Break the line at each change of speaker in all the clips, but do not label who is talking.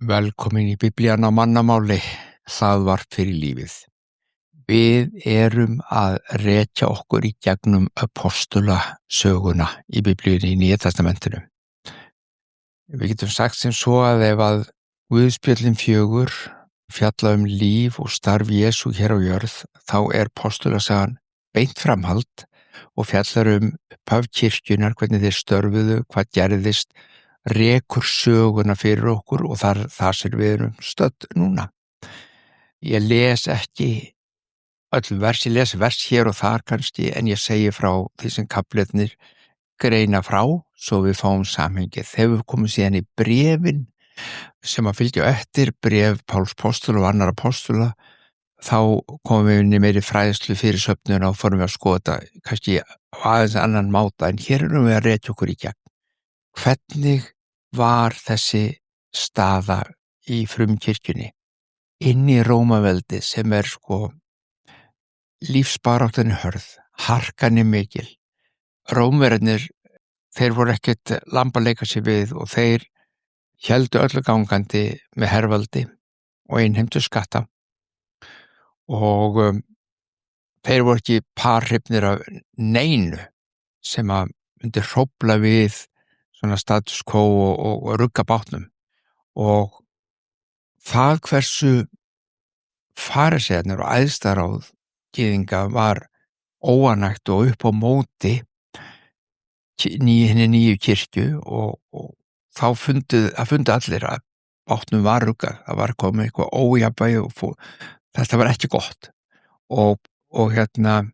Velkomin í Biblían á mannamáli, hlaðvarp fyrir lífið. Við erum að rekja okkur í gegnum apostolasöguna í Biblíunni í Nýja testamentinu. Við getum sagt sem svo að ef að Guðspjöllin 4 fjalla líf og starf Jesú hér á jörð, þá er apostolasagan beint framhald og fjallar upphaf kirkjunnar, hvernig þeir störfuðu, hvað gerðist, rekur söguna fyrir okkur og þar sem við erum stödd núna. Ég les ekki öll vers, ég les vers hér og þar kannski, en ég segi frá því sem kaflarnir greina frá, svo við fáum samhengið. Þegar við komum síðan í bréfin sem að fylgja eftir, bréf Páls postula og annar apóstola, þá komum við inn í meiri fræðslu fyrir söfnuna og fórum við að skoða kannski á aðeins annan máta, en hér erum við að rekja okkur í gegn. Hvernig var þessi staða í frumkirkjunni inn í Rómaveldi sem er lífsbaráttan hörð, harkan mikil. Rómverjarnir, þeir voru ekkert lamb að leika sér við og þeir héldu öllu gangandi með hervaldi og innheimtu skatta og þeir voru ekki parhrifnir af neinu sem að myndi hrófla við svona status quo og rugga bátnum, og það hversu farisearnir og æðstaráð gyðinga var óanægt og upp á móti hinni nýju kirkju og þá fundu allir að bátnum var ruggað, það var komið eitthvað ójafnvægi og þetta var ekki gott og en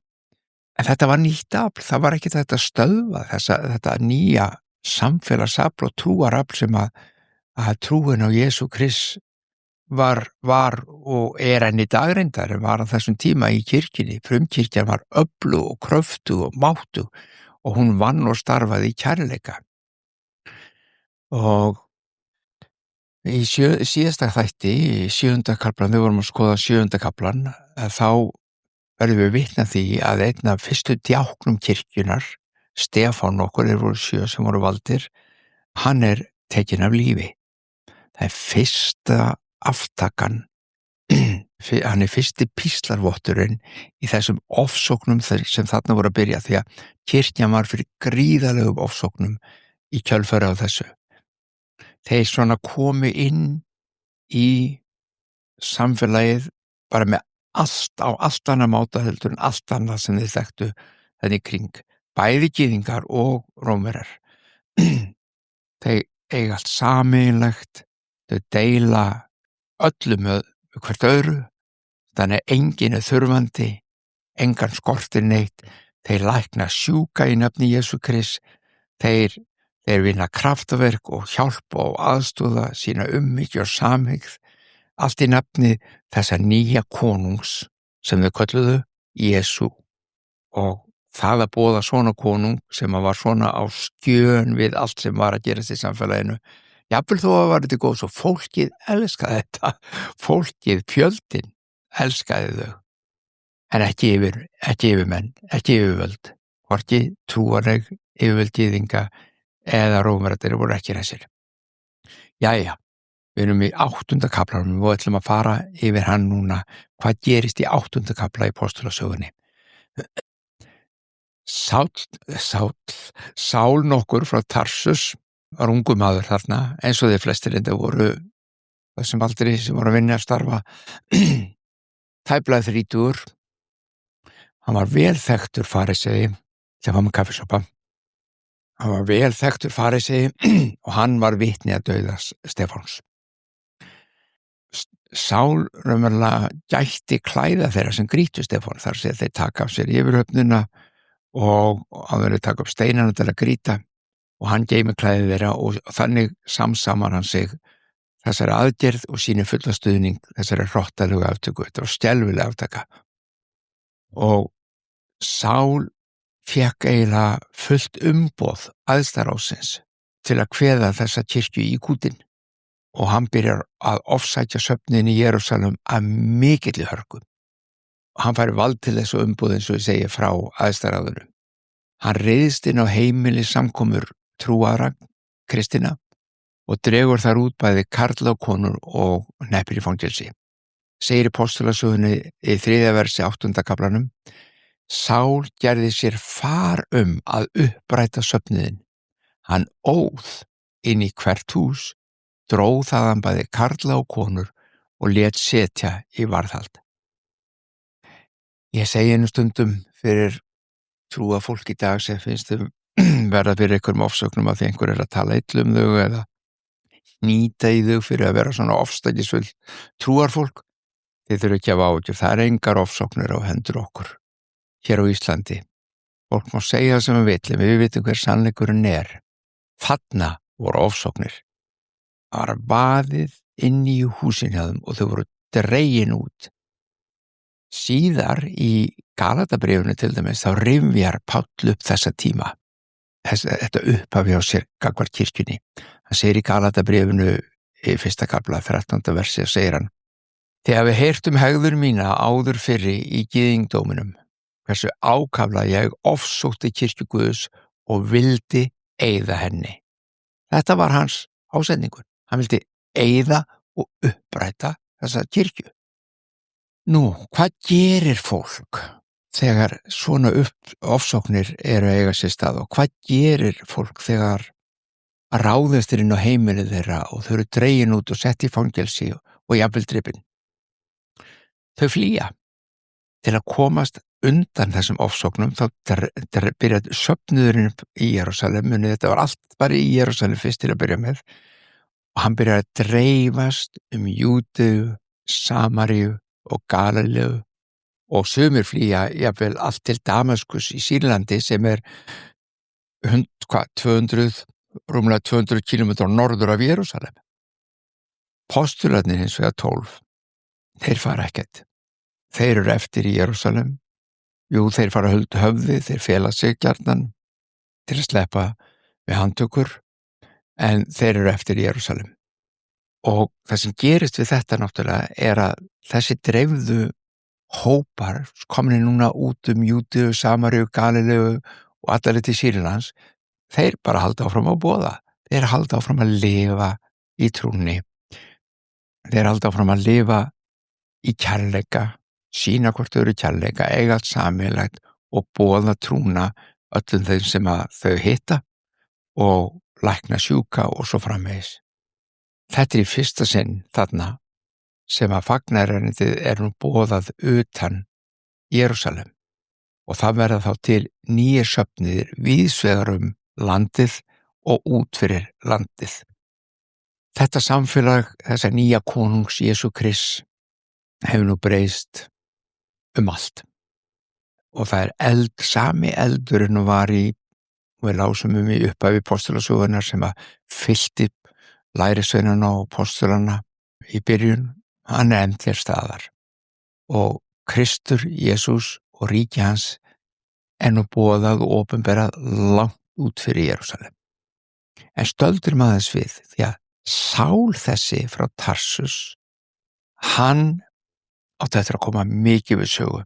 þetta var nýtt afl, það var ekki þetta stöðva þetta nýja samfélagsafl og trúarafl sem að trúin á Jesú Krist var og enn í dag reyndar, var á þessum tíma í kirkjunni. Frumkirkjan var öflug og kröftug og máttug og hún vann og starfaði í kærleika. Og í síðasta þætti, í 7. kaflan, við vorum að skoða 7. kaflan, þá verðum við vitna því að einn af fyrstu djáknum kirkjunar, Stefán okkur, þeir voru 7 sem voru valdir, hann er tekinn af lífi. Það er fyrsta aftakan, hann er fyrsti píslarvotturinn í þessum ofsóknum sem þarna voru að byrja, því að kirkjan var fyrir gríðalegum ofsóknum í kjölfari á þessu. Þeir svona komu inn í samfélagið bara með á allt annað máta heldur en allt annað sem þeir þekktu þannig kring, bæði gyðingar og Rómverjar. Þeir eiga allt sameiginlegt, þau deila öllu með hvert öðru, þannig enginn er þurfandi, engan skortir neitt, þeir lækna sjúka í nafni Jesú Krist, þeir vinna kraftaverk og hjálpa og aðstoða sína umhyggju og samhygð, allt í nafni þessa nýja konungs sem þau kölluðu Jesú, og það að boða svona konung sem var svona á skjön við allt sem var að gerast í samfélaginu, jafnvel þó að var þetta góð, svo fólkið elskaði þetta, fólkið, fjöldin elskaði þau, en ekki yfirmenn, ekki yfirvöld, hvorki trúarleg yfirvöld gyðinga eða Rómverjar voru ekki hressir. Jæja, við erum í 8. kaflanum og ætlum að fara yfir hann núna, hvað gerist í 8. kafla í apostolasögunni. Sál nokkur frá Tarsus var ungur maður þarna, eins og þeir flestir enda voru þessum aldri sem voru að vinna að starfa, tæplega 30. Hann var vel þekktur farisei sem var með kaffisopa. Hann var vel þekktur farisei og hann var vitni að dauða Stefáns. Sál raunverulega gætti klæða þeirra sem grýttu Stefán, þar sem þeir taka af sér yfirhöfnina og áður að taka upp steinana til að grýta, og hann geymir klæði þeirra og þannig samsamar hann sig þessari aðgerð og síni fulla stuðning þessari hrottalegu aftöku. Þetta var skelfileg aftaka og Sál fékk eiginlega fullt umboð æðstaráðsins til að kveða þessa kirkju í kútinn, og hann byrjar að ofsækja söfnin í Jerúsalem að mikilli hörku. Hann fær vald til þessu umboð eins og ég segi frá æðstaráðinu. Hann reiðst inn á heimili samkomur trúara kristina og dregur þar út bæði karla og konur og hneppir í fangelsi. Segir í postulasögunni í 3. versi 8. kaflanum: Sál gerði sér far að uppræta söfnuðinn. Hann óð inn í hvert hús, dró þaðan bæði karla og konur og lét setja í varðhald. Ég segi einu stundum fyrir trúa fólk í dag sem finnst þau verða fyrir einhverjum ofsóknum af því einhver að tala illa þau eða nýta í þau fyrir að vera svona ofstækisfull trúarfólk. Þið þurfum ekki að hafa áhyggjur, það engar ofsóknir á hendur okkur hér á Íslandi. Fólk má segja það sem við vitum, við vitum hver sannleikurinn er. Þarna voru ofsóknir. Það var vaðið inn í húsin hjá þeim og þau voru dregin út. Síðar í Galatabréfinu til dæmis þá rifjar Páll upp þessa tíma, þetta upphafi á sér gagnvart kirkjunni. Hann segir í Galatabréfinu í 1. kafla 13. versi, segir hann: Þið hafið heyrt hegðun mína áður fyrri í gyðingdóminum, hversu ákaflega ég ofsótti kirkju Guðs og vildi eyða henni. Þetta var hans ásendingur. Hann vildi eyða og uppræta þessa kirkju. Nú, hvað gerir fólk þegar svona ofsóknir eru að eiga sér stað og hvað gerir fólk þegar ráðist inn á heimilið þeirra og þau eru dregin út og sett í fangelsi og jafnvel drepin? Þau flýja. Til að komast undan þessum ofsóknum þá byrjaði söfnuðurinn í Jerúsalem, þetta var allt bara í Jerúsalem fyrst til að byrja með, og hann byrjaði að dreifast Júdeu, Samaríu og Galileu og sumir flýja jafnvel allt til Damaskus í Sýrlandi sem er rúmlega 200 kilometra norður af Jerúsalem. Postularnir hins vegar 12, þeir fara ekkert. Þeir eru eftir í Jerúsalem. Jú, þeir fara höfði, þeir fela sig gjarnan til að sleppa við handtökur, en þeir eru eftir í Jerúsalem. Og það sem gerist við þetta náttúrulega er að þessi dreifðu hópar komin núna út Júdeu, Samaríu, Galileu og allar til Sýrlands, þeir bara halda áfram að boða. Þeir halda áfram að lifa í trúnni. Þeir halda áfram að lifa í kærleika, sýna hvort þau eru kærleika, eiga allt sameiginlegt og boða trúna öllum þeim sem að þau hitta og lækna sjúka og svo framvegis. Þetta er í fyrsta sinn þarna sem að fagnaðarerindið er nú boðað utan Jerúsalem og það verða þá til nýir söfnuðir víðsvegar landið og út fyrir landið. Þetta samfélag, þessa nýja konungs Jesú Krists hefur nú breyst allt og það er sami eldurinn og var í, og við lásum í upphafi postulasögunnar sem að fyllti lærisveinana og postulana í byrjun, hann er enn til staðar og Kristur, Jesús og ríki hans er nú boðað og opinberað langt út fyrir Jerúsalem. En stöldrum aðeins við því að Sál þessi frá Tarsus, hann átti eftir að koma mikið við sögu,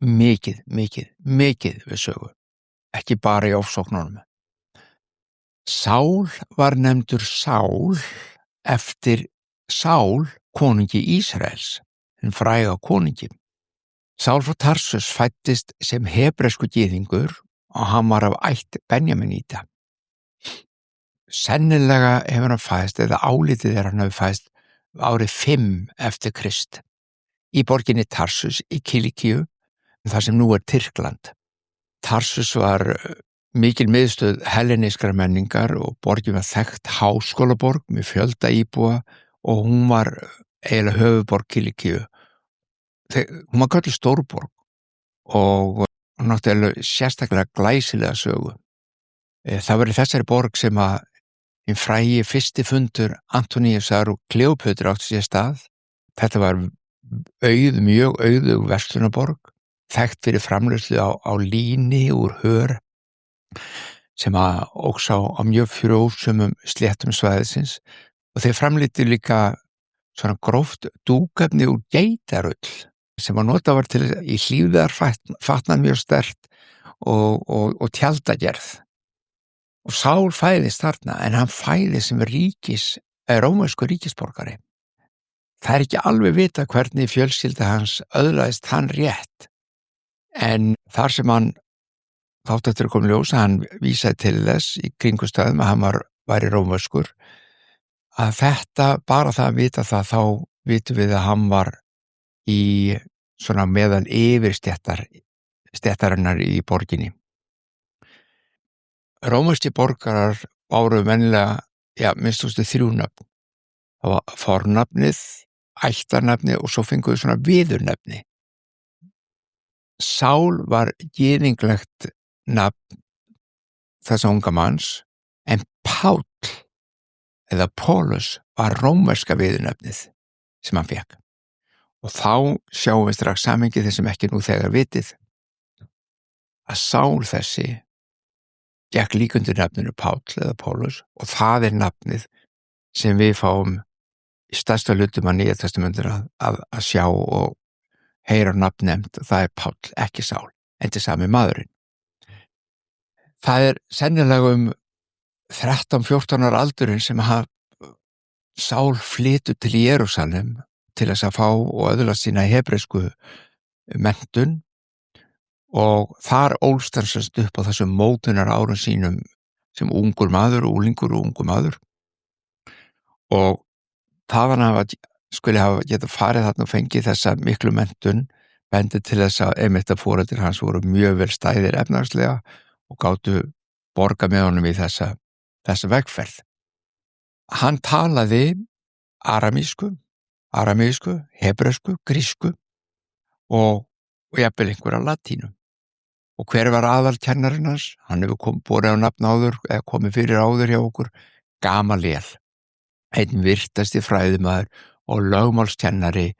mikið við sögu, ekki bara í ofsóknunum. Sál var nefndur Sál eftir Sál, konungi Ísraels, hinn fræga konungi. Sál frá Tarsus fæddist sem hebresku gyðingur og hann var af ætt Benjaminita. Sennilega hefur hann fæðst, eða álitið hann hefur fæðst árið 5 eftir Krist í borginni Tarsus í Kilikíu, þar sem nú er Tyrkland. Tarsus var mikil miðstöð hellenískrar menningar og borgin var þekkt háskólaborg með fjölda íbúa og hún var eiginlega höfuðborg Kilikíu. Hún var kölluð stórborg og náttúrulega sérstaklega glæsilega sögu. Það var í þessari borg sem að hinn frægi fyrsti fundur Antoníusar og Kleópötru átti sér stað. Þetta var mjög auðug verslunarborg, þekkt fyrir framleiðslu á líni úr hör sem að óx á mjög frjósömum sléttum svæðisins og þeir framleiddu líka svona gróft dúkefni úr geitarull sem að nota var til í hlífðarfatnað mjög sterkt og tjaldagerð. og Sál fæðist þarna, en hann fæðist sem rómverskur ríkisborgari. Það er ekki alveg vita hvernig fjölskylda hans öðlaðist hann rétt, en þar sem hann þátt eftir að koma í ljós að hann vísaði til þess í kringumstæðum að hann væri rómverskur, að þetta, bara það að vita það, þá vitum við að hann var í svona meðal stéttarinnar í borginni. Rómverskir borgarar báru venjulega, minnstustu 3 nöfn. Það var fornafnið, ættarnafnið og svo fenguðu svona viðurnefni. Sál var gyðinglegt nafn þessa unga manns, en Páll eða Pólus var rómverska viðurnefnið sem hann fékk. Og þá sjáum við strax samhengi þessum ekki nú þegar vitið að Sál þessi gekk líka undir nafninu Páll eða Pólus, og það er nafnið sem við fáum í stærsta hlutum af Nýja testamentinu að sjá og heyra nafnnefnt. Það er Páll, ekki Sál, en til sami maðurinn. Það er sennilega 13-14 ára aldurinn sem Sál flytur til Jerúsalem til þess að fá og öðlast sína hebreisku menntun, og þar ólst hann semst upp á þessum mótunar árum sínum sem ungur maður, unglingur og ungur maður, og þaðan skuli hafa getað farið þarna og fengið þessa miklu menntun bendir til þess að einmitt að foreldrar hans voru mjög vel stæðir efnahagslega og gátu borga með honum í þessa vegferð. Hann talaði aramísku, hebresku, grísku og jafnvel einhverja latínu. Og hver var aðalkennarinn hans? Hann hefur borið á nafn áður, eða komið fyrir áður hjá okkur, Gamaliel, einn virtasti fræðimaður og lögmálskennari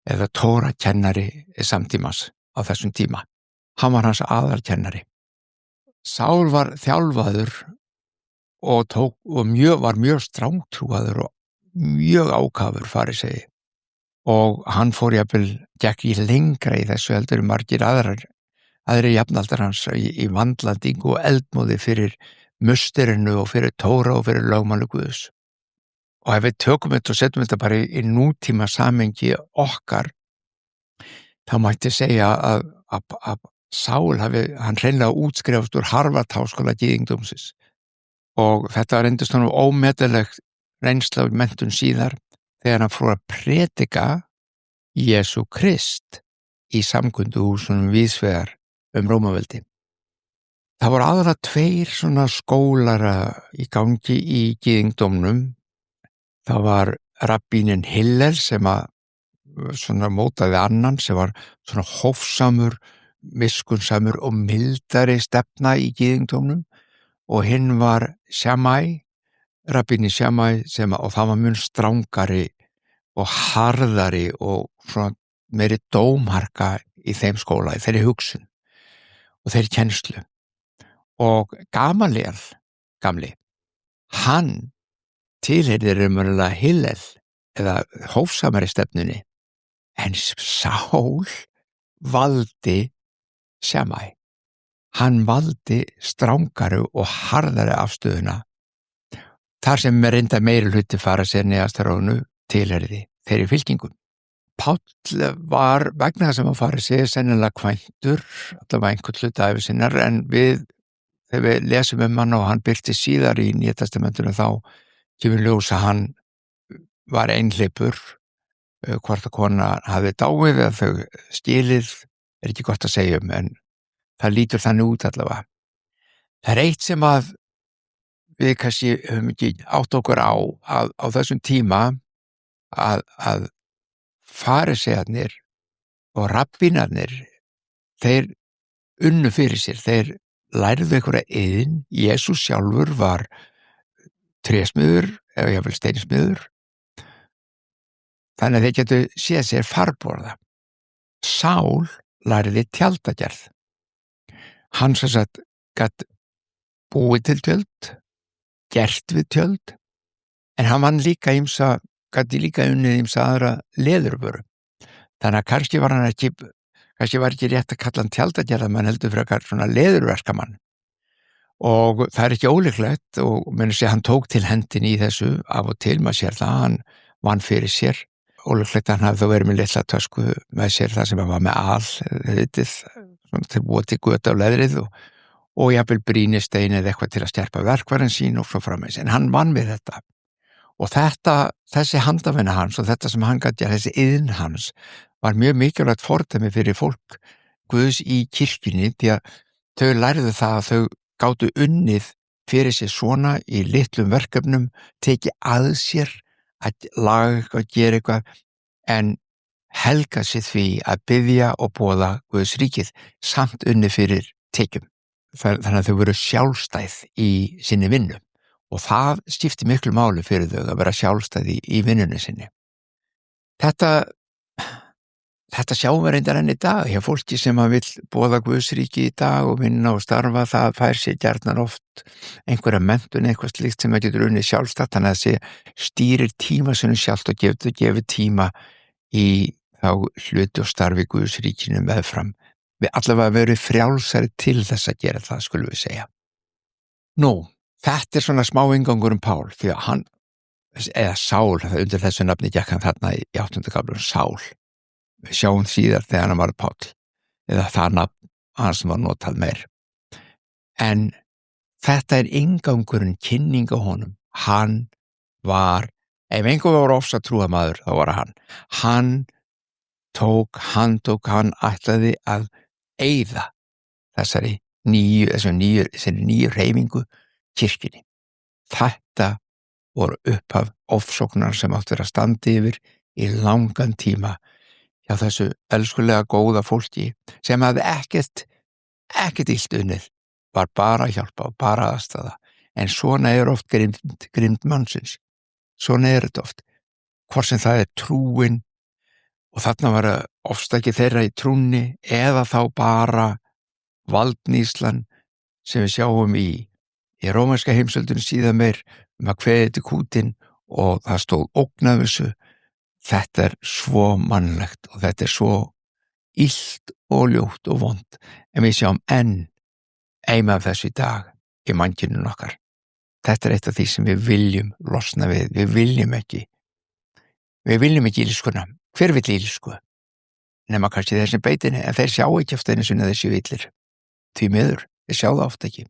eða tórakennari samtímans á þessum tíma. Hann var hans aðalkennari. Sál var þjálfaður og var mjög strangtrúaður og mjög ákafur farisei, og hann gekk í lengra í þessu heldur en margir aðri jafnaldar hans í vandlandingu og eldmóði fyrir musterinu og fyrir Tóra og fyrir lögmáli Guðs. Og ef við tökum þetta og setjum þetta bara í nútíma samengi okkar, þá mætti segja að Sál hann hreinlega útskrifast úr Harvard-háskóla gyðingdómsins, og þetta reyndist honum ómetanleg reynsla og menntun síðar þegar hann fór að predika Jesú Krist í samkunduhúsunum víðsvegar Rómaveldi. Það voru aðra 2 svona skólar í gangi í gyðingdómnum. Það var rabbíninn Hillel sem svona mótaði annan, sem var svona hófsamur, miskunnsamur og mildari stefna í gyðingdómnum, og hinn var rabbíninn Shammai, og það var mun strangari og harðari og svona meiri dómharka í þeim skóla, í þeirri hugsun og þeirri kennslu. Og Gamaliel gamli, hann tilheyrði raunverulega Hillel eða hófsamari stefnunni, en Sál valdi Shammai. Hann valdi strangari og harðari afstöðuna, þar sem reynda meiri hluti farisea neðastarónu tilheyrði þeirri fylkingum. Páll var vegna þess að hann farisei sennilega kvæntur, allavega einhvern hluta ævi sinnar, en þegar við lesum hann og hann birti síðar í Nýja testamentinu, þá kemur ljós að hann var einhleypur. Hvort að kona hafði dáið eða þau skilið er ekki gott að segja en það lítur þannig út allavega. Það er eitt sem að við kannski höfum ekki átt okkur á þessum tíma, að farisearnir og rabbínarnir, þeir unnu fyrir sér, þeir lærðu einhverja iðn. Jesús sjálfur var trésmiður eða jafnvel steinsmiður, þannig að þeir getu séð sér farborða. Sál lærði tjaldagerð. Hann sem sagt gat búið til tjöld, gert við tjöld, en hann vann líka gati líka unnið ýmsa aðra leðurvöru. Þannig að kannski var ekki rétt að kalla hann tjaldagerðamann, heldur frekar svona leðurverkamann. og það er ekki ólíklegt og meina sé hann tók til hendinni í þessu af og til, maður sér það, hann vann fyrir sér. Ólíklegt að hann hafði þó verið með litla tösku með sér þar sem hann var með vitið, svona til búa til götu á leðrið og jafnvel brýnistein eða eitthvað til að stjærpa verkværin sín og svo framvegis, en hann vann við þetta. Og þessi handavinna hans og þetta sem hann gat gert, þessi iðn hans, var mjög mikilvægt fordæmi fyrir fólk Guðs í kirkjunni, því að þau lærðu það að þau gátu unnið fyrir sér svona í litlum verkefnum, tekið að sér að laga eitthvað, gera eitthvað, en helga sér því að biðja og boða Guðs ríkið, samt unnið fyrir tekjum. Þannig að þau voru sjálfstæð í sinni vinnu. Og það skipti miklu máli fyrir þau að vera sjálfstæði í vinnunni sinni. Þetta sjáum við reyndar enn í dag, hjá fólki sem að vill boða Guðs ríki í dag og vinna og starfa, það fær sér gjarnan oft einhverja menntun, eitthvað slíkt sem að getur unnið sjálfstætt, þannig að það stýrir tíma sinni sjálft og gefur tíma í þá hluti og starfi Guðs ríkinu meðfram. Við allavega verið frjálsari til þess að gera það, skulum við segja. Nú, þetta svona smá ingangur Pál, því að hann, eða Sál, undir þessu nafni gekk hann þarna í 8. kaflanum, Sál. Við sjáum síðar þegar hann var Páll, eða það nafn hans var notað meir. En þetta ingangurinn, kynning á honum. Hann var, ef einhver var ofsa trúamaður, þá var hann. Hann ætlaði að eyða þessari nýju hreyfingu kirkjunni. Þetta voru upphaf ofsóknar sem átt vera að standa yfir í langan tíma hjá þessu elskulega góða fólki sem hafði ekkert illt unnið, var bara að hjálpa og bara aðstaða. En svona oft grimmd mannsins. Svona þetta oft. Hvort sem það trúin og þarna var ofstæki þeirra í trúnni eða þá bara valdníslan sem við sjáum í rómverska heimsöldunum síðan meir að kveðið til kútin og það stóð ógnað þessu. Þetta svo mannlegt og þetta svo illt og ljótt og vond, en við sjáum enn eima af þessu í dag í mannkyninu okkar. Þetta eitt af því sem við viljum losna við. Við viljum ekki illskuna. Hver vill illsku? Nema kannski þessi beitinni, en þeir sjá ekki eftir einu sinni þessi illir. Því miður, þeir sjá það oft ekki.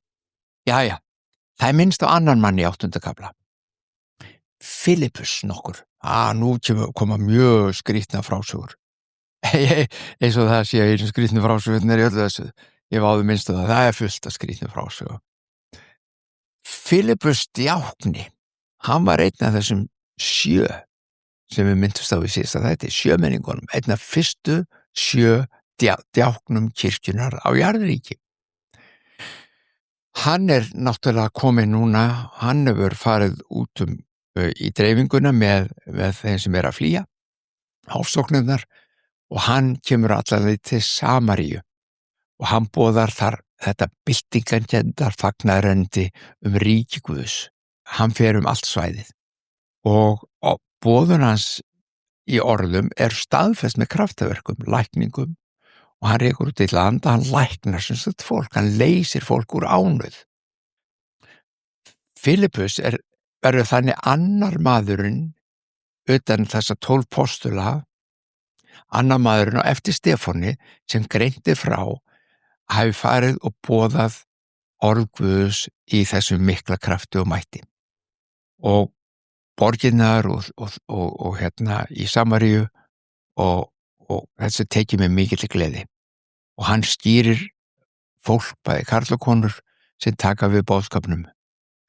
Jæja, það minnst á annan mann í 8. kafla. Filippus nokkur. Nú koma mjög skrýtna frásögur. Eins og það sé einu skrýtna frásögurnar í öllu þessu. Ég hef áður minnst á það. Það fullt af skrýtna frásögur. Filippus djákni, hann var einn af þessum 7 sem við myndumst á í síðasta þætti, 7 menningunum, einn af fyrstu 7 djáknum kirkjunar á jarðríki. Hann náttúrulega komið núna, hann hefur farið út í dreifinguna með þeim sem að flýja, ofsóknirnar, og hann kemur allavega til Samaríu og hann boðar þar þetta byltingarkenndar fagnaðarendi ríki Guðs. Hann fer allt svæðið og boðun hans í orðum staðfest með kraftaverkum, lækningum, og hann rekur út í landa, hann læknar sem sagt fólk, hann leysir fólk úr ánauð. Filippus verður þannig annar maðurinn utan þessa 12 postula, annar maðurinn og eftir Stefáni sem greindi frá hafi farið og boðað orð Guðs í þessum mikla krafti og mætti. Og borginnar og í Samaríu og þessu tekið með mikill gleði. Og hann skýrir fólk, bæði karl og konur, sem taka við boðskapnum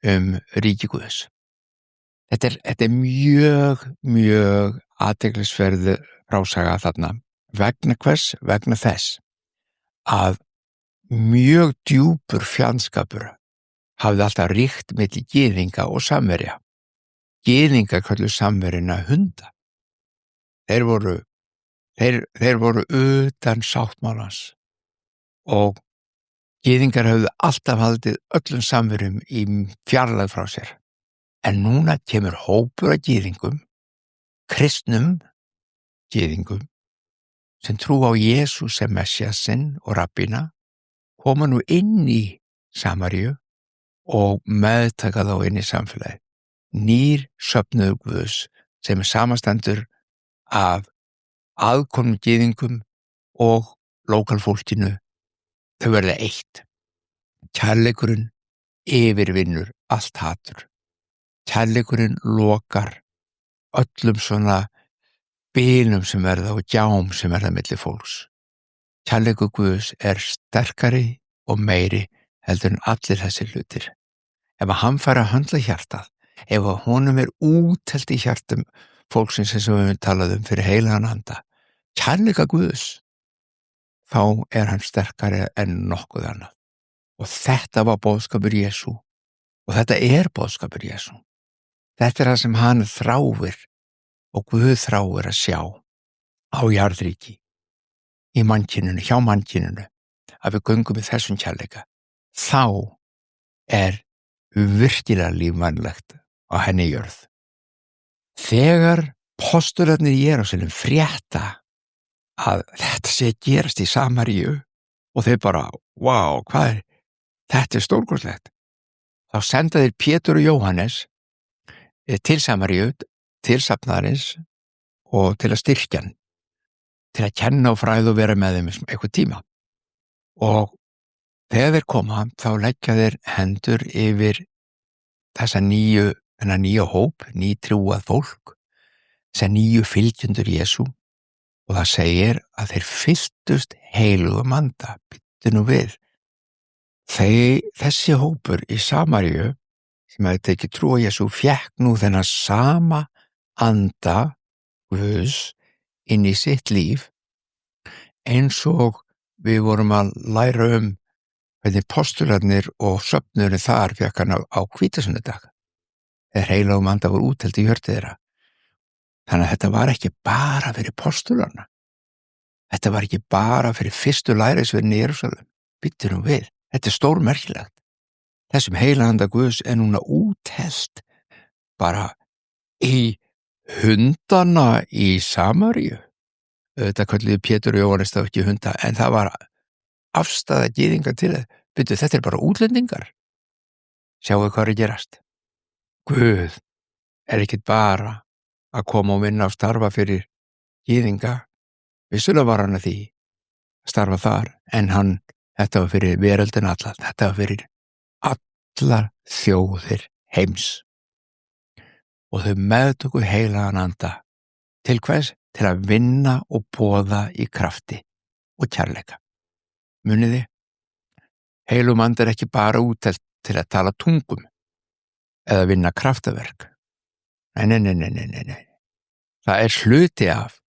ríki Guðs. Þetta mjög, mjög athyglisverð frásaga þarna. Vegna hvers? Vegna þess að mjög djúpur fjandskapur hafði alltaf ríkt milli gyðinga og Samverja. Gyðingar kölluðu Samverjana hunda. Þeir voru utan sáttmálans og gyðingar höfðu alltaf haldið öllum Samverjum í fjarlægð frá sér. En núna kemur hópur af gyðingum, kristnum gyðingum, sem trú á Jesús sem Messiasinn og rabbína, koma nú inn í Samaríu og meðtaka þá inn í samfélagið. Nýr söfnuður Guðs sem samastendur af aðkomnum gyðingum og lókalfólkinu, þau verða eitt. Kærleikurinn yfirvinnur allt hatur. Kærleikurinn lokar öllum svona bilum sem verða og gjám sem verða milli fólks. Kærleikur Guðs sterkari og meiri heldur en allir þessir hlutir. Ef hann fær að höndla hjartað, ef honum útelt í hjartum fólksins eins og við höfum talað fyrir heilagan anda, kærleika Guðs, þá hann sterkari en nokkuð annað. Og þetta var boðskapur Jesú og þetta boðskapur Jesú. Þetta það sem hann þráir og Guð þráir að sjá á jarðríki, í mannkyninu, hjá mannkyninu, að við göngum í þessum kærleika. Þá virkilega lífvænlegt á henni jörð. Þegar postularnir í Jerúsalem frétta að þetta sé að gerast í Samaríu og þeir bara, vá, hvað þetta stórkostlegt. Þá senda þeir Pétur og Jóhannes til Samaríu, til safnaðarins og til að styrkja hann, til að kenna og fræða og vera með þeim eitthvað tíma. Og þegar þeir koma, þá leggja þeir hendur yfir þennan nýja hóp, nýtrúað fólk, þessa nýju fylgjendur Jesú, og það segir að þeir fylltust heilugum anda. Bíddu nú við. Þessi hópur í Samaríu sem hafði tekið trú á Jesú fékk nú þennan sama anda Guðs inn í sitt líf, eins og við vorum að læra hvernig postularnir og söfnurinn þar fékk hann á hvítasunnudag, þegar heilagum anda voru útelt í hjörtu þeirra. Þannig að þetta var ekki bara fyrir postularna. Þetta var ekki bara fyrir fyrstu lærisveirin í Jerúsalem. Bíddu nú við. Þetta stórmerkilegt. Þessum heilaganda Guðs núna útelt bara í hundana í Samaríu. Þetta kölluðu Pétur og Jóhannes þá ekki hunda, en það var afstaða gyðinga til það. Bíddu, þetta bara útlendingar. Sjáu hvað gerast. Guð ekkert bara að koma og vinna og starfa fyrir gyðinga. Vissulega var hann að því að starfa þar, en þetta var fyrir veröldin alla. Þetta var fyrir allar þjóðir heims. Og þau meðtöku heilagan anda. Til hvers? Til að vinna og boða í krafti og kærleika. Muniði? Heilum anda ekki bara útelt til að tala tungum eða vinna kraftaverk. Nei. Það hluti af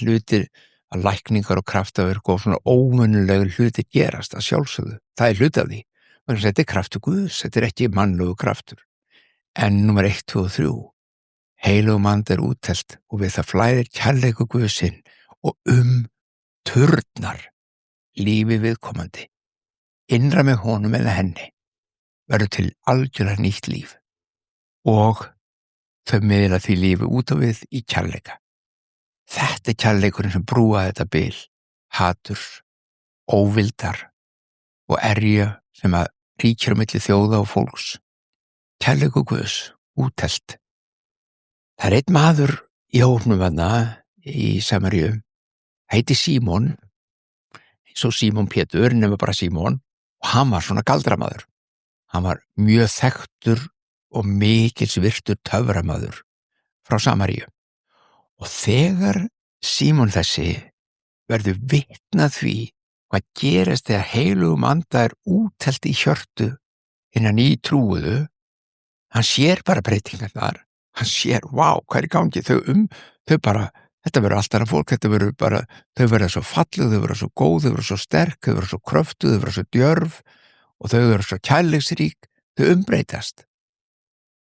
hlutir að lækningar og kraftaverk og svona óvenjulegur hlutir gerast að sjálfsögðu. Það hluti af því. Þetta kraftur Guðs, þetta ekki mannlegu kraftur. En númer 1, 2 og 3. Heilugum anda úttelt og við það flæðir kærleikur Guðsinn og turnar lífi viðkomandi. Innra með honum eða henni verður til algjörlega nýtt líf og þau miðla því lífi út á við í kærleika. Þetta kærleikurinn sem brúaði þetta bil, hatur, óvildar og erja sem að ríkir á milli þjóða og fólks. Kærleikur Guðs úttelt. Það einn maður í hópnum þarna í Samaríu, heiti Símon, eins og Símon Pétur, nema bara Símon, og hann var svona galdramaður. Hann var mjög þekktur og mikils virtur töframaður frá Samaríu. Og þegar Símon þessi verður vitnað því hvað gerist þegar heilugum anda úttelt í hjörtu innan í trúuðu, hann sér bara breytingar þar. Hann sér, vá, hvað í gangi? Þau bara, þetta verður allt annað fólk, þetta verður bara, þau verða svo falleg, þau verða svo góð, þau verða svo sterk, þau verða svo kröftuð, þau verða svo djörf og þau verða svo kærleiksrík, þau umbreytast.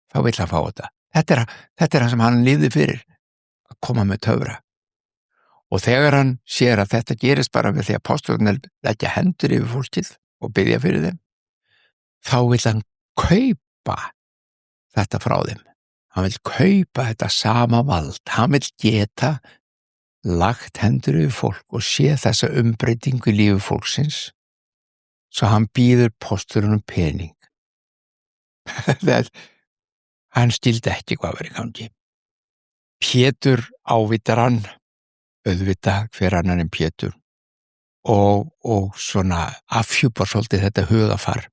Þá vill hann fá þetta. Þetta það sem hann lifði fyrir, að koma með töfra. Og þegar hann sér að þetta gerist bara við því að apóstolarnir leggja hendur yfir fólkið og biðja fyrir þeim, þá vill hann kaupa þetta frá þeim. Hann vill kaupa þetta sama vald. Hann vill geta lagt hendur yfir fólk og sé þessa umbreytingu í lífi fólksins, svo hann býður póstulunum pening Hann skildi ekki hvað var í gangi. Pétur ávítar hann, auðvitað hver annar en Pétur, og svona afhjúpar svolítið þetta hugafar.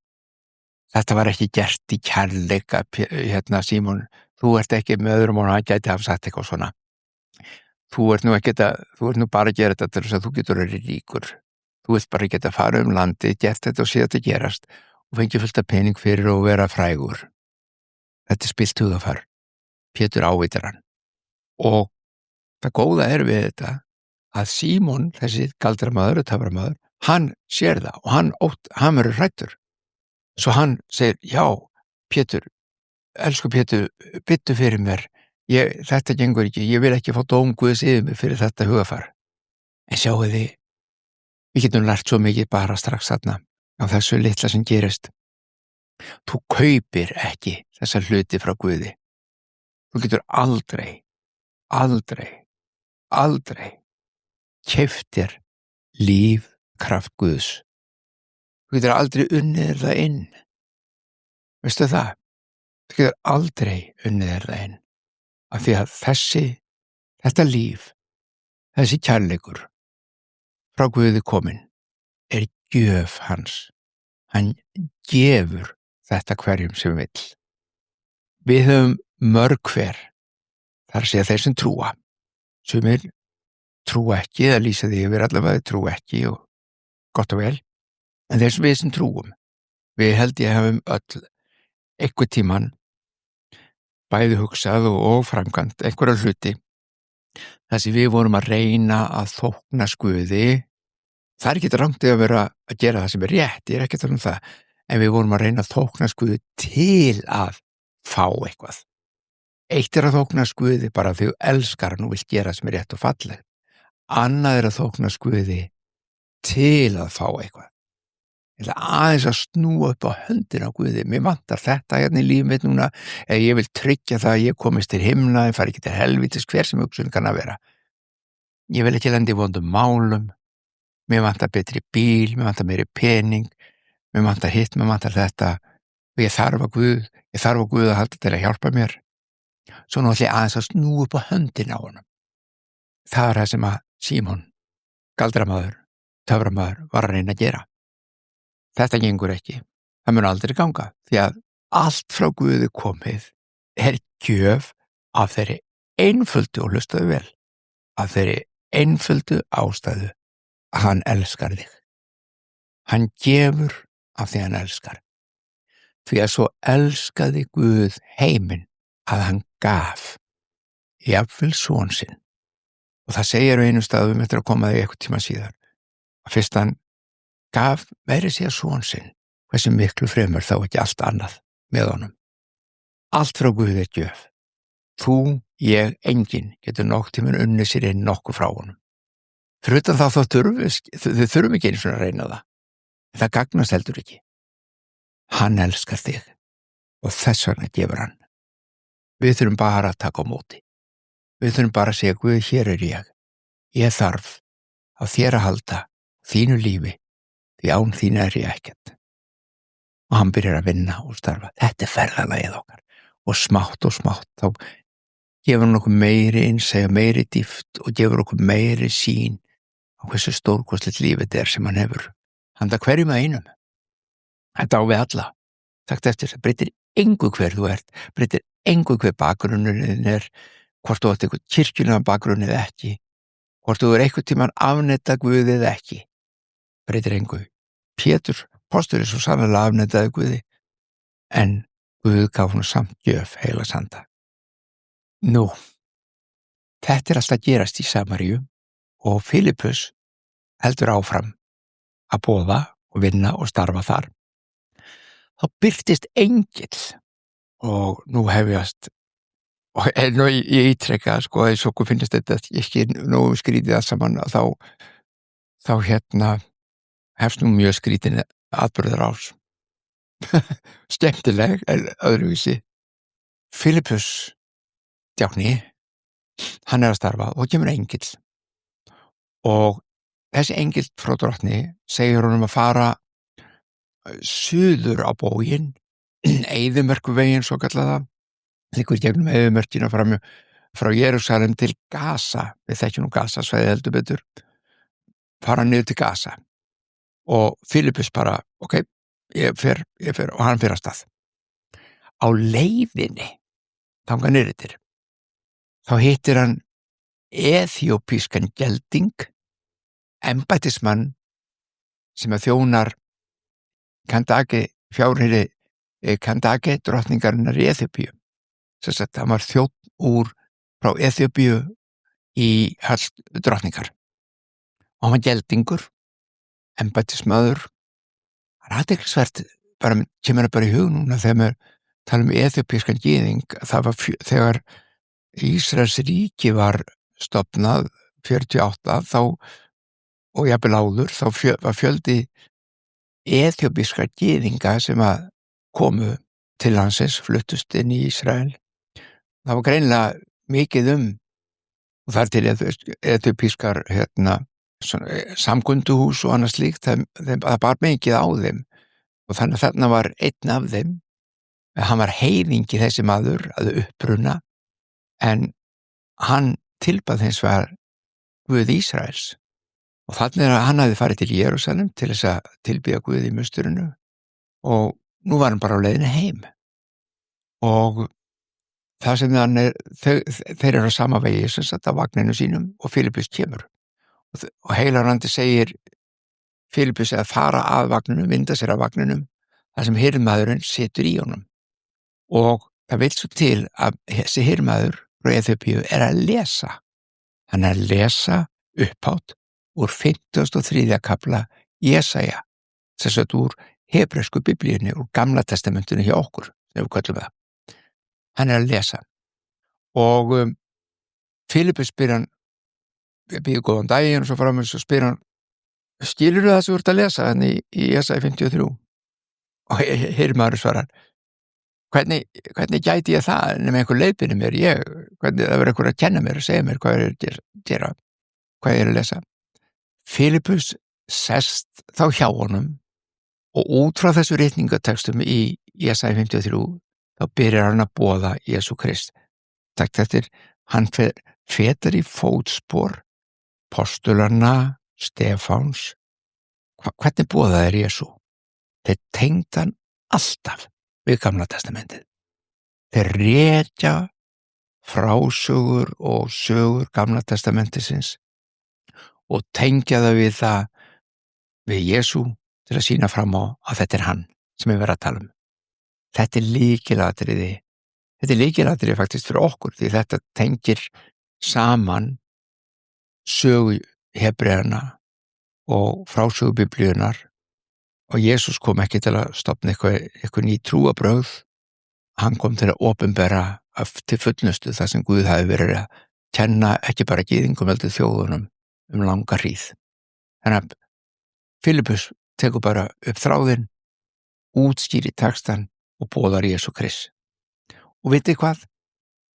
Þetta var ekki gert í kærleika, Símon, þú ert ekki með öðrum og hann gæti hafa sagt eitthvað svona. Þú ert nú bara að gera þetta til þess að þú getur verið ríkur. Þú vilt bara geta fara landið, gert þetta og sé þetta gerast og fengi fullt af pening fyrir og vera frægur. Þetta spillt hugafar. Pétur ávítar hann. Og það góða við þetta að Símon, þessi galdramaður og töframaður, hann sér það og hann verður hræddur. Svo hann segir, já, Pétur, elsku Pétur, byttu fyrir mér. Þetta gengur ekki, ég vil ekki fá dóm Guðs yfir mig fyrir þetta hugafar. En sjáu þið, við getum lært svo mikið bara strax þarna á þessu litla sem gerist. Þú kaupir ekki þessa hluti frá Guði. Þú getur aldrei keypt þér líf, kraft Guðs. Þú getur aldrei unnið það inn. Veistu það? Þú getur aldrei unnið það inn. Af því að þetta líf, þessi kærleikur frá Guði kominn gjöf hans. Hann gefur þetta hverjum sem vill. Við höfum mörg hver, þar að segja þeir sem trúa. Sumir trúa ekki eða lýsa því yfir allavega trúa ekki og gott og vel. En við sem trúum, við held ég hefum öll einhver tímann bæði hugsað og framkvæmt einhverja hluti þar sem við vorum að reyna að þóknast Guði. Það ekki rangt að vera að gera það sem rétt, ég ekki að tala það, en við vorum að reyna að þóknast Guði til að fá eitthvað. Eitt að þóknast Guði bara því þú elskar hann og vilt gera sem rétt og falleg. Annað að þóknast Guði til að fá eitthvað. Ég ætla aðeins að snúa upp á höndina á Guði. Mér vantar þetta hérna í lífið mitt núna, eða ég vil tryggja það að ég komist til himna, ég fari ekki til helvítis, hver sem hugsun kann að vera. Ég vil ekki lenda í vondum málum, mér vantar betri bíl, mér vantar meiri pening, mér vantar hitt, mér vantar þetta, og ég þarf á Guð að halda til að hjálpa mér. Svo nú ætla ég aðeins að snúa upp á höndina á honum. Það það sem að Símon, galdramaður, töframaður, var að reyna að gera. Þetta gengur ekki. Það mun aldrei ganga, því að allt frá Guði komið gjöf af þeirri einföldu, og hlustaðu vel, af þeirri einföldu ástæðu að hann elskar þig. Hann gefur af því hann elskar. Því að svo elskaði Guð heiminn að hann gaf jafnvel son sinn. Og það segir á einu staðum eftir að koma því eitthvað tíma síðar. Að fyrst hann gaf verið sér son sinn, hversu miklu fremur þá ekki allt annað með honum. Allt frá Guði gjöf. Þú, ég, enginn getur nokk tíminn unnið sér inn nokkuð frá honum. Fyrir utan þá þurfum ekki einu svona að reyna það. Það gagnast heldur ekki. Hann elskar þig og þess vegna gefur hann. Við þurfum bara að taka á móti. Við þurfum bara að segja, Guð, hér ég. Ég þarf á þér að halda, þínu lífi, því án þín ég ekkert. Og hann byrjar að vinna og starfa. Þetta ferðalagið okkar. Og smátt þá gefur hann okkur meiri innsæi, meiri dýpt og gefur okkur meiri sýn á hversu stórkostlegt lífið sem hann hefur. Handa hverjum að einum. Þetta á við alla. Sagt eftir, það breytir engu hver þú ert, breytir engu hver bakgrunnin hvort þú átt eitthvað kirkjulega bakgrunnið ekki, hvort þú eitthvað tímann afneita Guðið ekki, breytir engu. Pétur, postur svo sannlega afneitaði Guði, en Guð gaf hún samt gjöf heila sanda. Nú, þetta alltaf gerast í Samaríu og Filippus heldur áfram að boða og vinna og starfa þar. Þá birtist engill og nú hefjast, og ég ítrekka, eins og okkur finnst þetta ekki nógu skrítið alls saman, þá hefst nú mjög skrítin atburðarás. Skemmtileg, en öðruvísi. Filippus djákni, hann að starfa og kemur engill. Og þessi engill frá drottni segir honum að fara suður á bóginn Eyðimörkuveginn svokallaða, liggur í gegnum eyðimörkina frá Jerúsalem til Gaza. Við þekkjum nú Gaza-svæðið heldur betur. Fara niður til Gaza og Filippus bara, ok, ég fer og hann fer af stað. Á leiðinni þangað niður til þá hittir hann eþíópískan gelding, embættismann sem þjónar Kandake, fjárhirði Kandake drottningarinnar í Eþíópíu. Sem sagt, hann var þjónn frá Eþíópíu í hall drottningar. Og hann var geldingur, embættismaður. Það er athyglisvert, kemur bara í hug núna þegar við talum eþíópískan gyðing, það var þegar Ísraels ríki var stofnað 48 þá, og jafnvel áður, þá var fjöldi eþíópískra gyðinga sem að komu til landsins, fluttust inn í Ísrael. Það var greinilega mikið og þar til eþíópískar samkunduhús og annað slíkt, það bar mikið á þeim, og þannig að þarna var einn af þeim, hann var heiðingi þessi maður að uppruna, en hann tilbað hins vegar Guð Ísraels, og þannig að hann hafði farið til Jerúsalem til þess að tilbiðja Guð í musturinu, og nú var hann bara á leiðinni heim. Og það sem þeir eru á sama vegi sem sagt á vagninu sínum, og Filippus kemur, og heilarandi segir Filippus að fara að vagninum, vinda sér að vagninum, þar sem hirðmaðurinn situr í honum, og það vill svo til að þessi hirðmaður frá Eþíópíu að lesa. Hann að lesa upphátt úr 53. kafla Jesaja, sem sagt úr hebresku biblíunni, úr Gamla testamentinu hjá okkur, sem við köllum það. Hann að lesa, og Filippus spyr hann, býður góðan daginn, og svo fram og spyr hann, skilurðu það sem þú ert að lesa hann í Jesaja 53? Og hirðmaður svarar, hvernig gæti ég það nema einhver leiðbyrði mér, hvernig það verður einhver að kenna mér og segja mér hvað ég er að gera, hvað ég er að lesa. Filippus sest þá hjá honum, og út frá þessu ritningatekstum í Jesaja 53 þá byrjar hann að boða Jesú Krist. Takk eftir, hann fetar í fótspor postulanna Stefáns. Hvernig boðaði Jesú? Þeir tengdu hann alltaf við Gamla testamentið. Þeir rekja frásögur og sögur Gamla testamentisins og tengja það við Jesú til að sýna fram á að þetta er hann sem við verðum að tala um. Þetta er lykilatriði. Þetta er lykilatriði faktisk fyrir okkur, því þetta tengir saman sögu hebreana og frásögu biblíunar, og Jesús kom ekki til að stofna eitthvað ný trúarbrögð. Hann kom til að opinbera til fullnustu það sem Guð hafi verið að kenna ekki bara gyðingum heldur þjóðunum langa hríð. Þannig að Filippus tekur bara upp þráðinn, útskýrir textan og boðar Jesú Krist. Og vitið hvað?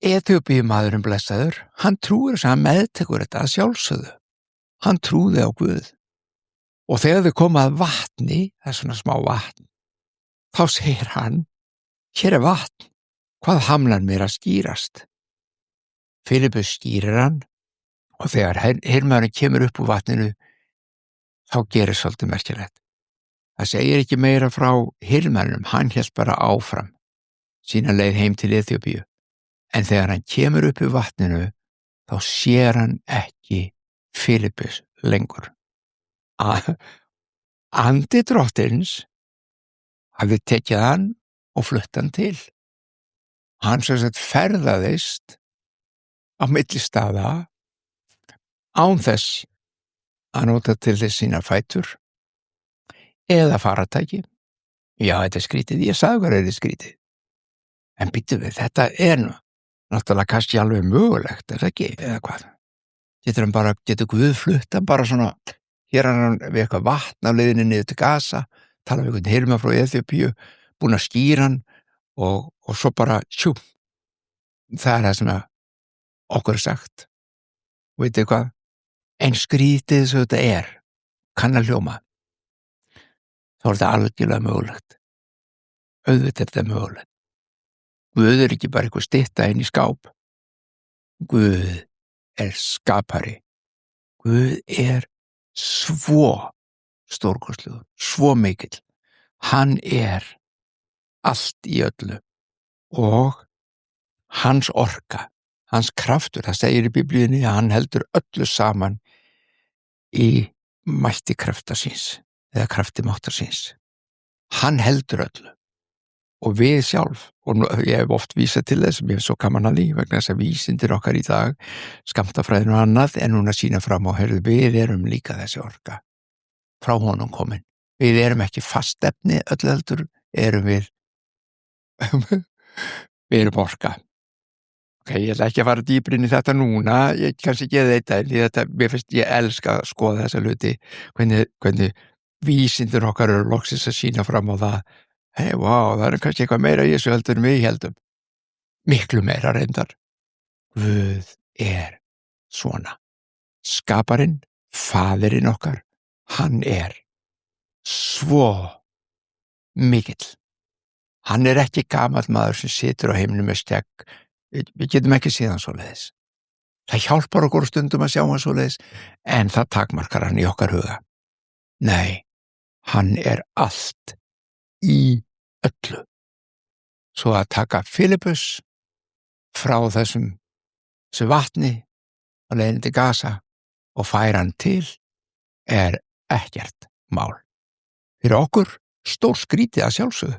Eþíópíumaðurinn blessaður, hann trúir þess að hann meðtekur þetta að sjálfsögðu. Hann trúði á Guð. Og þegar þau koma að vatni, það er svona smá vatn, þá segir hann, hér er vatn, hvað hamlar mér að skýrast? Filippus skýrir hann, og þegar hirðmaðurinn kemur upp úr vatninu, þá gerir svolítið merkilegt. Það segir ekki meira frá hirðmanninum, hann hélt bara áfram sína leið heim til Eþíópíu. En þegar hann kemur upp úr vatninu, þá sér hann ekki Filippus lengur. Andi drottins hafði tekið hann og flutt hann til. Hann sem sagt ferðaðist á milli staða án þess að nota til þess sína fætur eða faratæki. Já, þetta er skrítið, ég sagði hvað er skrítið. En býttu við, þetta er náttúrulega kannski alveg mögulegt, er það ekki, eða hvað? Getur Guð flutta bara svona, hér er hann við eitthvað vatn á leiðinni niður til Gaza, tala við einhvern hirðmann frá Eþíópíu, búin að skýra hann og svo bara, það er það sem okkur er sagt. Og veitir hvað? En skrítið sem þetta kann að hljóma, þá er þetta algjörlega mögulegt. Auðvitað er þetta mögulegt. Guð er ekki bara einhver stytta inn í skáp. Guð er skapari. Guð er svo stórkostlegur, svo mikill. Hann er allt í öllu og hans orka, hans kraftur, það segir í Biblíunni að hann heldur öllu saman í mætti krafta síns eða krafti máttar síns. Hann heldur öllu og við sjálf, og ég hef oft vísað til þess, mér er svo gaman að því vegna þess að vísindir okkar í dag, skammtafræðin og annað, en núna sýna fram á, við erum líka þessi orka frá honum komin. Við erum ekki fast efni, öll heldur erum við erum orka. Ok, ég ætla ekki að fara dýpri inn í þetta núna, ég kannski geði þetta, mér finnst ég elska að skoða þessa hluti, hvernig vísindir okkar eru loksins að sýna fram á það. Það er kannski eitthvað meira í þessu heldur en við heldum. Miklu meira reyndar. Guð er svona. Skaparinn, faðirinn okkar, hann er svo mikill. Hann er ekki gamall maður sem situr á heimnum með skegg. Við getum ekki séð hann svoleiðis. Það hjálpar okkur stundum að sjá hann svoleiðis, en það takmarkar hann í okkar huga. Nei, hann er allt í öllu. Svo að taka Filippus frá þessu vatni og leiðin til Gaza og færa hann til er ekkert mál. Fyrir okkur stór skrítið að sjálfsögðu.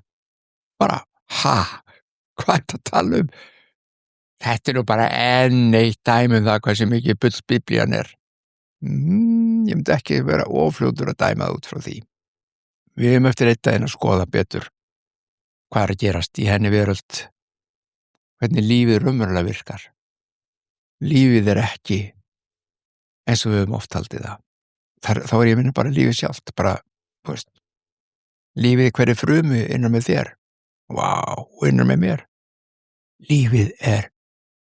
Bara, hvað er þetta að tala um? Þetta er nú bara enn eitt dæmi það hversu mikið bull Biblían er. Ég myndi ekki vera ofljótur að dæma út frá því. Við höfum eftir eitt daginn að skoða betur hvað er að gerast í henni veröld, hvernig lífið raunverulega virkar. Lífið er ekki eins og við höfum oft haldið það. Þá er ég minna bara lífið sjálft, bara, lífið hverju frumu innan með þér, og innan með mér. Lífið er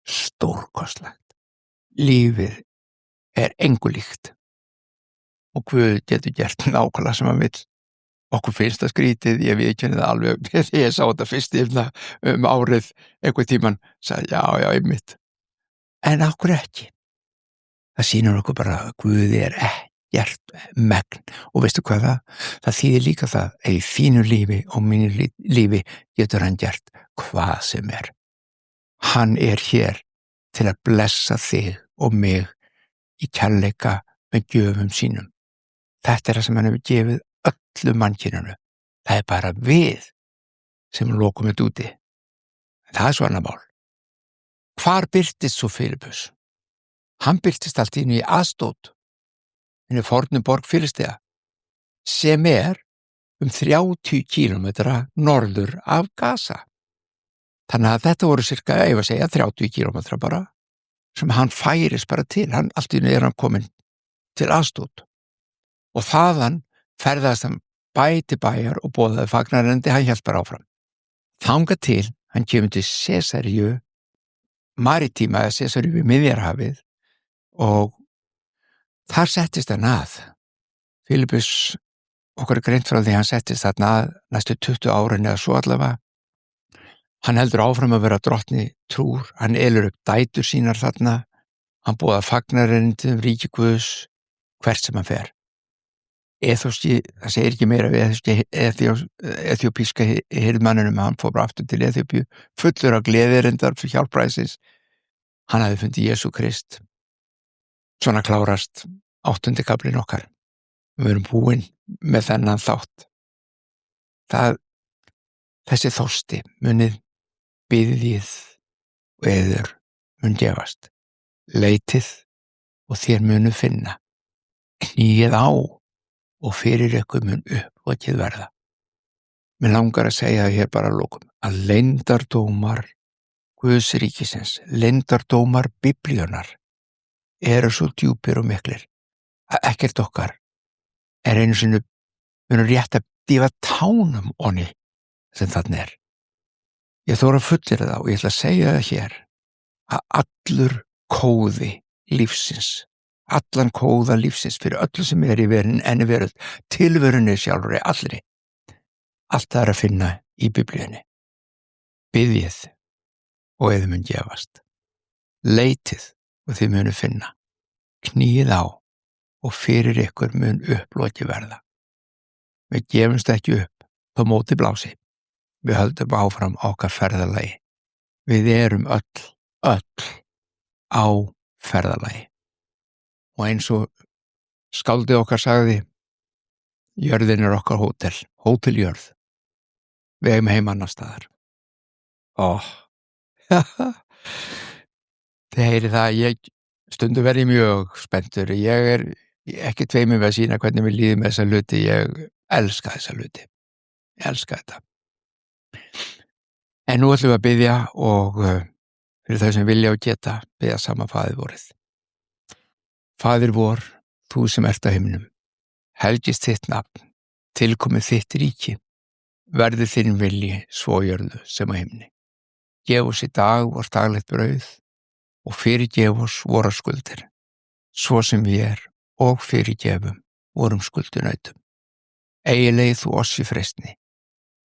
stórkostlegt. Lífið er engu líkt og Guð getur gert nákvæmlega sem hann vill. Okkur finnst það skrítið, ég viðurkenni það alveg, þegar ég sá þetta fyrst árið, einhvern tímann, sagði já, einmitt. En okkur ekki. Það sýnir okkur bara að Guð er ekkert megn. Og veistu hvað það? Það þýðir líka það að í þínu lífi og mínu lífi getur hann gert hvað sem er. Hann er hér til að blessa þig og mig í kærleika með gjöfum sínum. Þetta er það sem hann hefur gefið öllu mannkyninu. Það er bara við sem lokum þetta úti. Það er svo annað mál. Hvar birtist svo Filippus? Hann birtist allt í Asdót, henni fornu borg Filistea, sem er 30 kílómetra norður af Gaza. Þannig að þetta voru cirka, ég var að segja, 30 kílómetra bara, sem hann færist bara til. Allt í einu er hann kominn til Asdót. Og þaðan ferðast hann bæ til bæjar og boðaði fagnarendi, hann hélt bara áfram. Þangað til hann kemur til Sesaríu Maritíma eða Sesaríu við Miðjarðarhafið og þar settist hann að. Filippus, okkur er greint frá því hann settist þarna að næstu 20 árin eða svo allavega. Hann heldur áfram að vera drottni trúr, hann elur upp dætur sínar þarna, hann boðaði fagnarendi ríki Guðs hvert sem hann fer. Það segir ekki meira við eþjópíska hirðmanninum, hann fór bara aftur til Eþjópíu, fullur af gleðirindar fyrir hjálpræðisins. Hann hafði fundið Jesú Krist. Svona klárast 8. kaflinn okkar. Við erum búin með þennan þátt. Þessi þorsti munið biðið og eður mun gefast. Leitið og þér munu finna. Knýið á og fyrir ykkur mun uppvakið verða. Mér langar að segja hér bara að lokum að leyndardómar Guðs ríkisins, leyndardómar Biblíunnar eru svo djúpir og miklir að ekkert okkar er einu sinni rétt að dýfa tánum onni sem þarna er. Ég þóra að fullyrða það og ég ætla að segja það hér að allur kóði lífsins, allan kóða lífsins fyrir öllu sem er í verðin enn í veröld, tilverunni sjálfri, allri. Allt það er að finna í Biblíunni. Biðjið og yður mun gefast. Leitið og þið munu finna. Kníið á og fyrir ykkur mun upploki verða. Við gefumst ekki upp þó móti blási. Við höldum áfram okkar ferðalagi. Við erum öll á ferðalagi. Og eins og skáldið okkar sagði, jörðin er okkar hóteljörð. Við eigum heim annars staðar. Þið heyri það, stundum verð ég mjög spenntur. Ég er ekki tveimur við að sýna hvernig við líðum með þessa hluti. Ég elska þessa hluti. Ég elska þetta. En nú ætlum við að biðja og fyrir þau sem vilja og geta biðja sama Faðir vorið. Faðir vor, þú sem ert á himnum, helgist þitt nafn, tilkomið þitt ríki, verði þinn vilji svo á jörðu sem á himni. Gef oss í dag vort daglegt brauð og fyrirgef oss vora skuldir, svo sem við og fyrirgefum vorum skuldunautum. Eigi leið þú oss í freistni,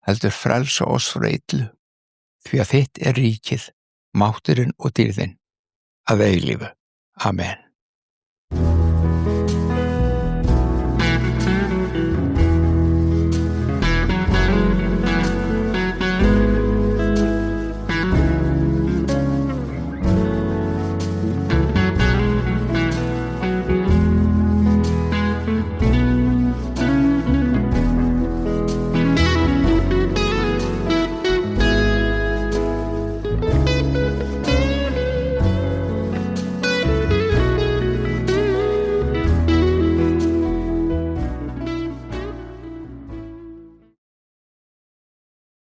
heldur frelsa oss frá illu, því að þitt er ríkið, mátturinn og dýrðin að eilífu. Amen.